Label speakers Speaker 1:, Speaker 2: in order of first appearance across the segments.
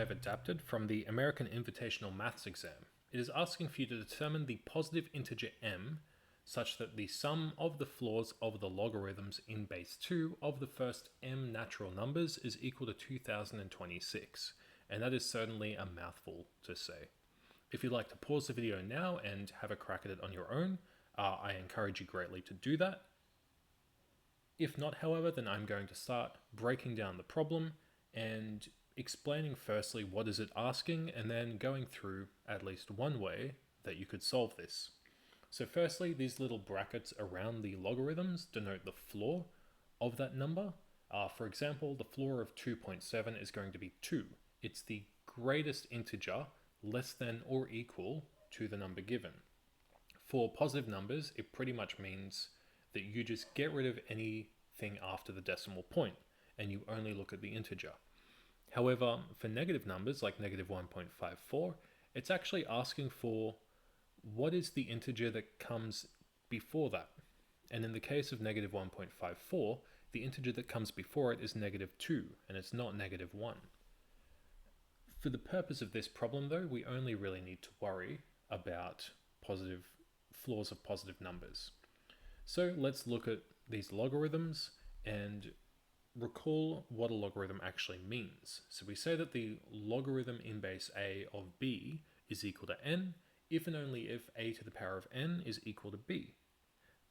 Speaker 1: have adapted from the American Invitational Maths exam. It is asking for you to determine the positive integer m such that the sum of the floors of the logarithms in base 2 of the first m natural numbers is equal to 2026. And that is certainly a mouthful to say. If you'd like to pause the video now and have a crack at it on your own, I encourage you greatly to do that. If not, however, then I'm going to start breaking down the problem and explaining firstly what is it asking, and then going through at least one way that you could solve this. So firstly, these little brackets around the logarithms denote the floor of that number. For example, the floor of 2.7 is going to be 2. It's the greatest integer less than or equal to the number given. For positive numbers, it pretty much means that you just get rid of anything after the decimal point and you only look at the integer. However, for negative numbers like negative 1.54, it's actually asking for what is the integer that comes before that. And in the case of negative 1.54, the integer that comes before it is negative 2, and it's not negative 1. For the purpose of this problem though, we only really need to worry about positive floors of positive numbers. So let's look at these logarithms and recall what a logarithm actually means. So we say that the logarithm in base a of b is equal to n if and only if a to the power of n is equal to b.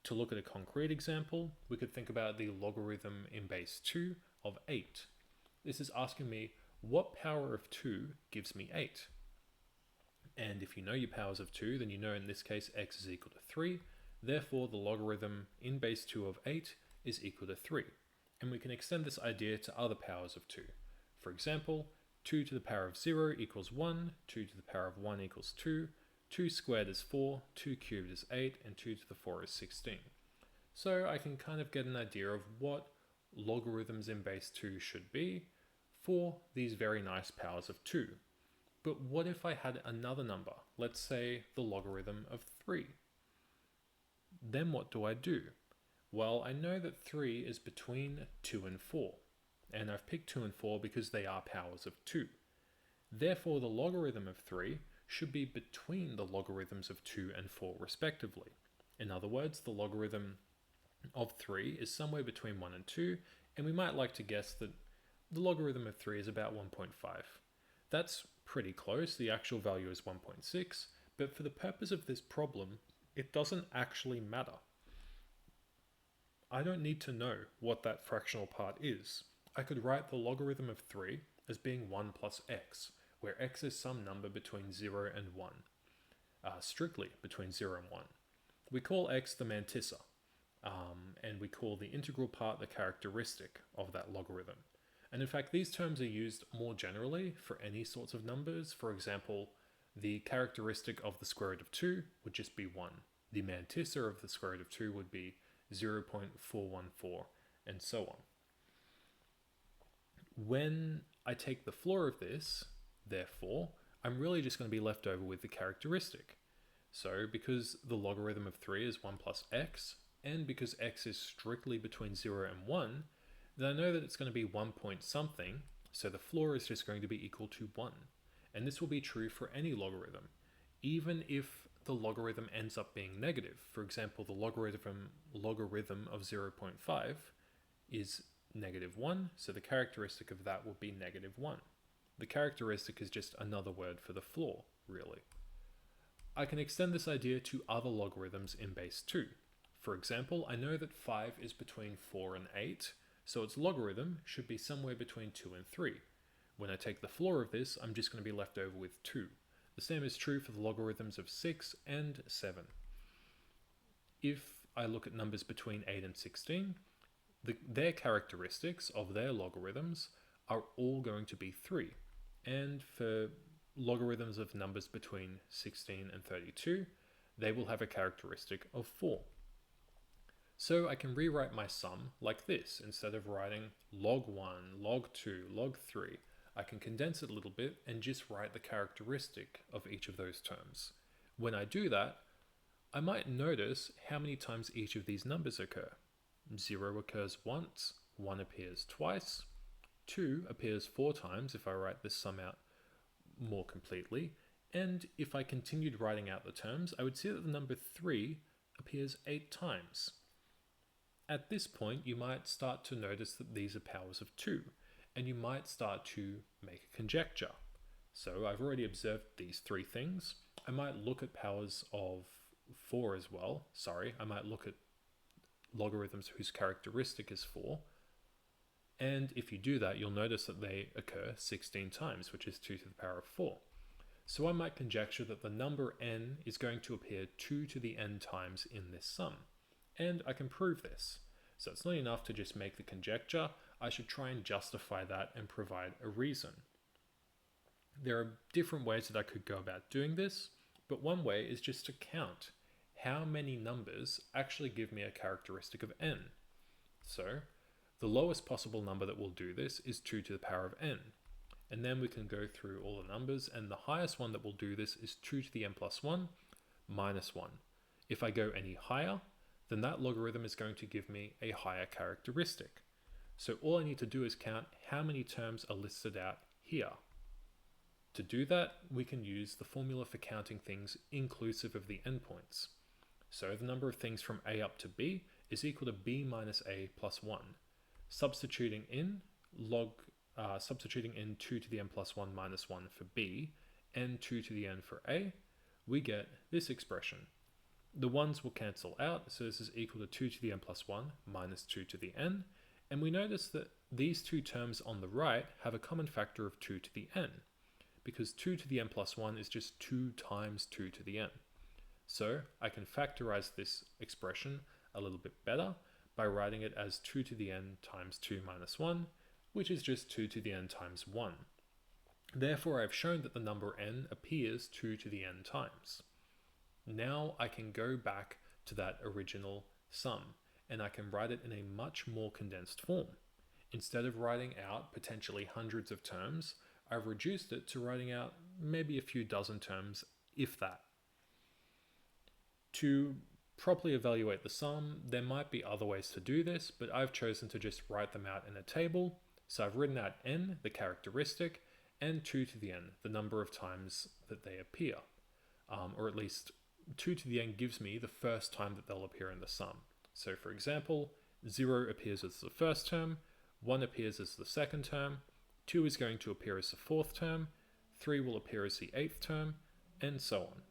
Speaker 1: To look at a concrete example, we could think about the logarithm in base 2 of 8. This is asking me what power of 2 gives me 8. And if you know your powers of 2, then you know in this case x is equal to 3. Therefore, the logarithm in base 2 of 8 is equal to 3. And we can extend this idea to other powers of 2. For example, 2 to the power of 0 equals 1, 2 to the power of 1 equals 2, 2 squared is 4, 2 cubed is 8, and 2 to the 4 is 16. So I can kind of get an idea of what logarithms in base 2 should be for these very nice powers of 2. But what if I had another number, let's say the logarithm of 3? Then what do I do? Well, I know that 3 is between 2 and 4, and I've picked 2 and 4 because they are powers of 2. Therefore, the logarithm of 3 should be between the logarithms of 2 and 4 respectively. In other words, the logarithm of 3 is somewhere between 1 and 2, and we might like to guess that the logarithm of 3 is about 1.5. That's pretty close. The actual value is 1.6, but for the purpose of this problem, it doesn't actually matter. I don't need to know what that fractional part is. I could write the logarithm of 3 as being 1 plus x, where x is some number between 0 and 1, strictly between 0 and 1. We call x the mantissa, and we call the integral part the characteristic of that logarithm. And in fact, these terms are used more generally for any sorts of numbers. For example, the characteristic of the square root of 2 would just be 1. The mantissa of the square root of 2 would be 0.414, and so on. When I take the floor of this, therefore, I'm really just going to be left over with the characteristic. So because the logarithm of 3 is 1 plus x, and because x is strictly between 0 and 1, then I know that it's going to be 1 point something, so the floor is just going to be equal to 1. And this will be true for any logarithm, even if the logarithm ends up being negative. For example, the logarithm of 0.5 is negative 1, so the characteristic of that will be negative 1. The characteristic is just another word for the floor, really. I can extend this idea to other logarithms in base 2. For example, I know that 5 is between 4 and 8, so its logarithm should be somewhere between 2 and 3. When I take the floor of this, I'm just going to be left over with 2. The same is true for the logarithms of 6 and 7. If I look at numbers between 8 and 16, their characteristics of their logarithms are all going to be 3. And for logarithms of numbers between 16 and 32, they will have a characteristic of 4. So I can rewrite my sum like this. Instead of writing log 1, log 2, log 3, I can condense it a little bit and just write the characteristic of each of those terms. When I do that, I might notice how many times each of these numbers occur. 0 occurs once, 1 appears twice, 2 appears 4 times if I write this sum out more completely, and if I continued writing out the terms, I would see that the number 3 appears 8 times. At this point, you might start to notice that these are powers of 2, and you might start to make a conjecture. So I've already observed these 3 things. I might look at powers of 4 as well. I might look at logarithms whose characteristic is 4. And if you do that, you'll notice that they occur 16 times, which is 2 to the power of 4. So I might conjecture that the number n is going to appear 2 to the n times in this sum. And I can prove this. So it's not enough to just make the conjecture. I should try and justify that and provide a reason. There are different ways that I could go about doing this, but one way is just to count how many numbers actually give me a characteristic of n. So the lowest possible number that will do this is 2 to the power of n. And then we can go through all the numbers, and the highest one that will do this is 2 to the n plus 1 minus 1. If I go any higher, then that logarithm is going to give me a higher characteristic. So all I need to do is count how many terms are listed out here. To do that, we can use the formula for counting things inclusive of the endpoints. So the number of things from a up to b is equal to b minus a plus 1. Substituting in 2 to the n plus 1 minus 1 for b and 2 to the n for a, we get this expression. The ones will cancel out, so this is equal to 2 to the n plus 1 minus 2 to the n, and we notice that these two terms on the right have a common factor of 2 to the n, because 2 to the n plus 1 is just 2 times 2 to the n. So I can factorize this expression a little bit better by writing it as 2 to the n times 2 minus 1, which is just 2 to the n times 1. Therefore, I've shown that the number n appears 2 to the n times. Now I can go back to that original sum, and I can write it in a much more condensed form. Instead of writing out potentially hundreds of terms, I've reduced it to writing out maybe a few dozen terms, if that. To properly evaluate the sum, there might be other ways to do this, but I've chosen to just write them out in a table. So I've written out n, the characteristic, and 2 to the n, the number of times that they appear. Or at least 2 to the n gives me the first time that they'll appear in the sum. So for example, 0 appears as the first term, 1 appears as the second term, 2 is going to appear as the fourth term, 3 will appear as the eighth term, and so on.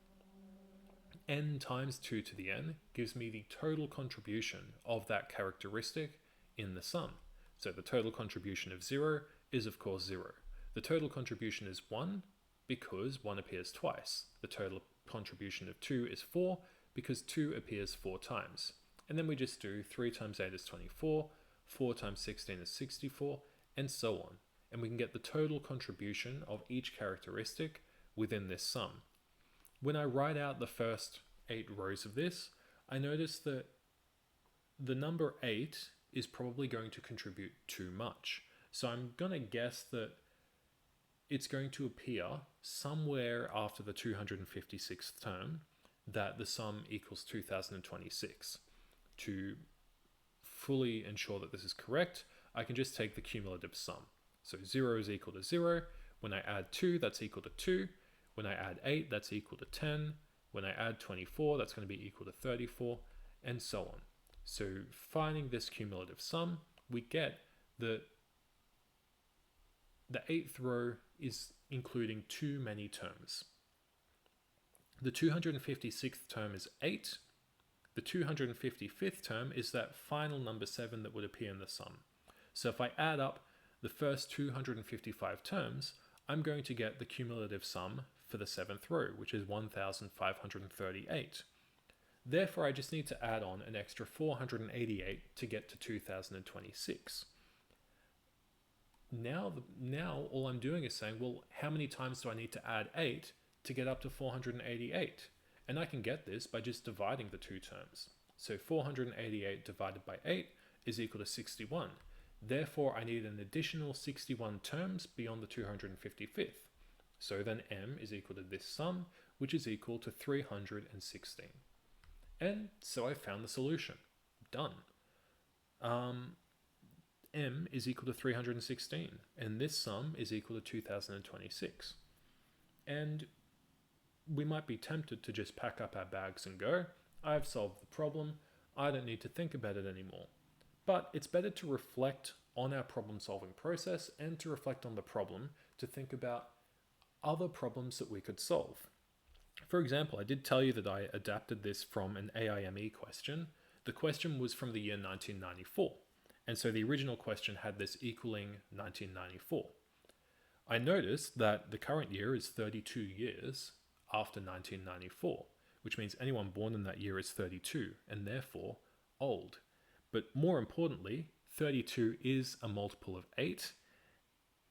Speaker 1: N times 2 to the n gives me the total contribution of that characteristic in the sum. So the total contribution of 0 is of course 0. The total contribution is 1 because 1 appears twice. The total contribution of 2 is 4 because 2 appears 4 times. And then we just do 3 times 8 is 24, 4 times 16 is 64, and so on. And we can get the total contribution of each characteristic within this sum. When I write out the first 8 rows of this, I notice that the number 8 is probably going to contribute too much. So I'm going to guess that it's going to appear somewhere after the 256th term that the sum equals 2026. To fully ensure that this is correct, I can just take the cumulative sum. So 0 is equal to 0. When I add 2, that's equal to 2. When I add 8, that's equal to 10. When I add 24, that's going to be equal to 34, and so on. So finding this cumulative sum, we get that the 8th row is including too many terms. The 256th term is 8. The 255th term is that final number 7 that would appear in the sum. So if I add up the first 255 terms, I'm going to get the cumulative sum for the 7th row, which is 1538. Therefore, I just need to add on an extra 488 to get to 2026. Now all I'm doing is saying, well, how many times do I need to add 8 to get up to 488? And I can get this by just dividing the two terms. So 488 divided by 8 is equal to 61. Therefore, I need an additional 61 terms beyond the 255th. So then m is equal to this sum, which is equal to 316. And so I found the solution. Done. M is equal to 316, and this sum is equal to 2026. and we might be tempted to just pack up our bags and go, I've solved the problem, I don't need to think about it anymore. But it's better to reflect on our problem solving process and to reflect on the problem to think about other problems that we could solve. For example, I did tell you that I adapted this from an AIME question. The question was from the year 1994, and so the original question had this equaling 1994. I noticed that the current year is 32 years after 1994, which means anyone born in that year is 32 and therefore old. But more importantly, 32 is a multiple of 8,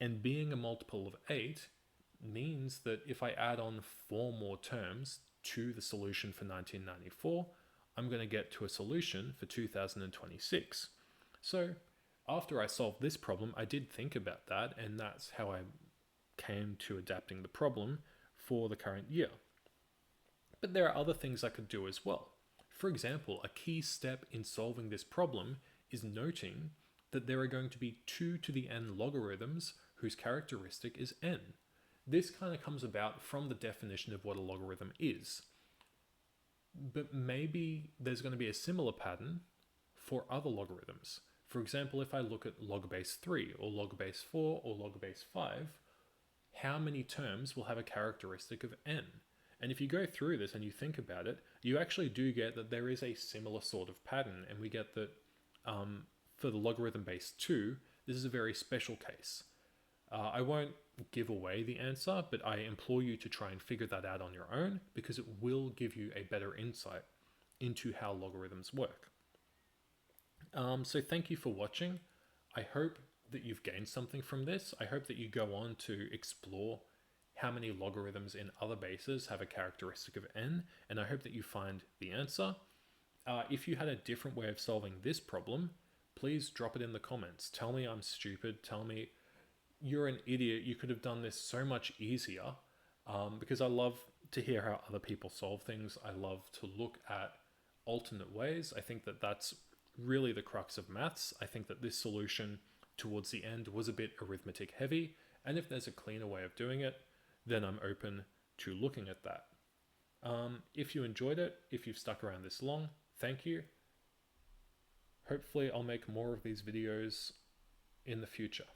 Speaker 1: and being a multiple of 8 means that if I add on 4 more terms to the solution for 1994, I'm going to get to a solution for 2026. So after I solved this problem, I did think about that, and that's how I came to adapting the problem for the current year. But there are other things I could do as well. For example, a key step in solving this problem is noting that there are going to be 2 to the n logarithms whose characteristic is n. This kind of comes about from the definition of what a logarithm is. But maybe there's going to be a similar pattern for other logarithms. For example, if I look at log base 3 or log base 4 or log base 5, how many terms will have a characteristic of n? And if you go through this and you think about it, you actually do get that there is a similar sort of pattern, and we get that for the logarithm base 2, this is a very special case. I won't give away the answer, but I implore you to try and figure that out on your own, because it will give you a better insight into how logarithms work. So thank you for watching. I hope that you've gained something from this. I hope that you go on to explore how many logarithms in other bases have a characteristic of n, and I hope that you find the answer. If you had a different way of solving this problem, please drop it in the comments. Tell me I'm stupid. Tell me you're an idiot. You could have done this so much easier, because I love to hear how other people solve things. I love to look at alternate ways. I think that that's really the crux of maths. I think that this solution towards the end was a bit arithmetic heavy, and if there's a cleaner way of doing it, then I'm open to looking at that. If you enjoyed it, if you've stuck around this long, thank you. Hopefully I'll make more of these videos in the future.